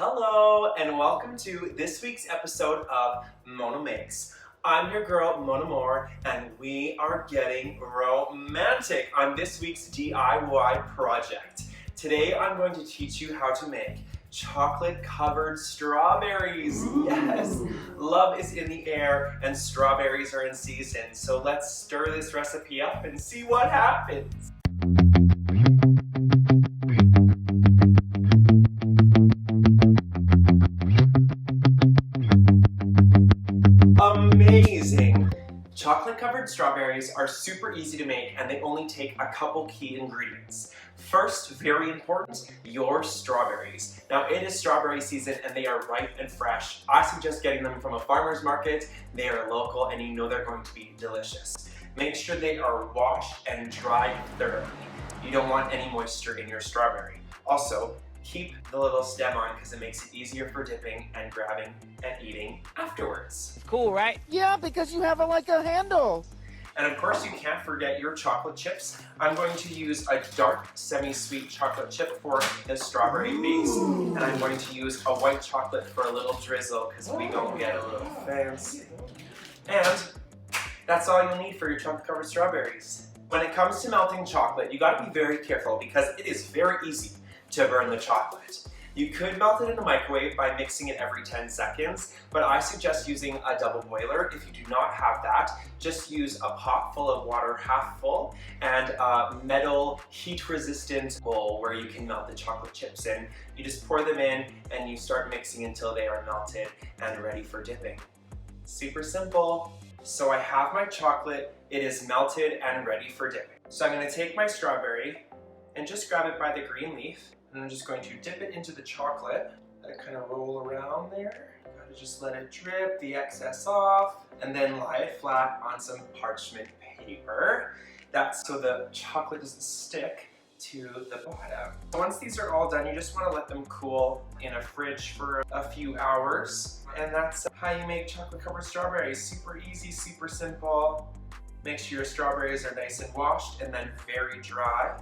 Hello and welcome to this week's episode of Mona Makes. I'm your girl Mona Moore and we are getting romantic on this week's DIY project. Today I'm going to teach you how to make chocolate covered strawberries. Yes, love is in the air and strawberries are in season. So let's stir this recipe up and see what happens. Amazing! Chocolate-covered strawberries are super easy to make and they only take a couple key ingredients. First, very important, your strawberries. Now it is strawberry season and they are ripe and fresh. I suggest getting them from a farmer's market. They are local and you know they're going to be delicious. Make sure they are washed and dried thoroughly. You don't want any moisture in your strawberry. Also, keep the little stem on because it makes it easier for dipping and grabbing and eating afterwards. Cool, right? Yeah, because you have a handle. And of course you can't forget your chocolate chips. I'm going to use a dark semi-sweet chocolate chip for the strawberry base. And I'm going to use a white chocolate for a little drizzle because we don't get a little fancy. And that's all you'll need for your chocolate covered strawberries. When it comes to melting chocolate, you gotta be very careful because it is very easy to burn the chocolate. You could melt it in the microwave by mixing it every 10 seconds, but I suggest using a double boiler. If you do not have that, just use a pot full of water half full and a metal heat-resistant bowl where you can melt the chocolate chips in. You just pour them in and you start mixing until they are melted and ready for dipping. Super simple. So I have my chocolate, it is melted and ready for dipping. So I'm gonna take my strawberry and just grab it by the green leaf. And I'm just going to dip it into the chocolate. Let it kind of roll around there. Gotta just let it drip the excess off. And then lie it flat on some parchment paper. That's so the chocolate doesn't stick to the bottom. Once these are all done, you just want to let them cool in a fridge for a few hours. And that's how you make chocolate covered strawberries. Super easy, super simple. Make sure your strawberries are nice and washed and then very dry.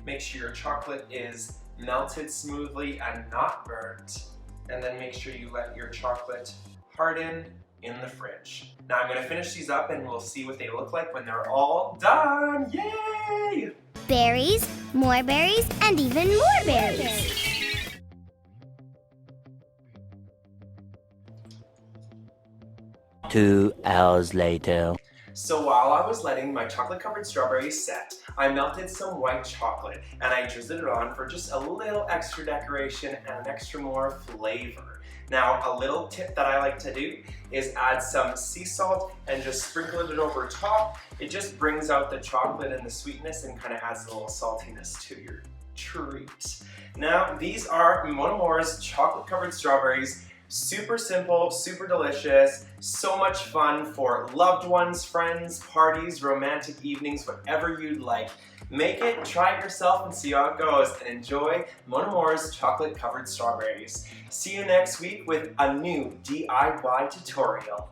Make sure your chocolate is melted smoothly and not burnt. And then make sure you let your chocolate harden in the fridge. Now I'm gonna finish these up and we'll see what they look like when they're all done. Yay! Berries, more berries, and even more berries. 2 hours later. So while I was letting my chocolate covered strawberries set, I melted some white chocolate and I drizzled it on for just a little extra decoration and an extra more flavor. Now a little tip that I like to do is add some sea salt and just sprinkle it over top. It just brings out the chocolate and the sweetness and kind of adds a little saltiness to your treat. Now these are Mona Moore's chocolate covered strawberries. Super simple, super delicious, so much fun for loved ones, friends, parties, romantic evenings, whatever you'd like. Make it, try it yourself and see how it goes, and enjoy Mona Moore's chocolate covered strawberries. See you next week with a new DIY tutorial.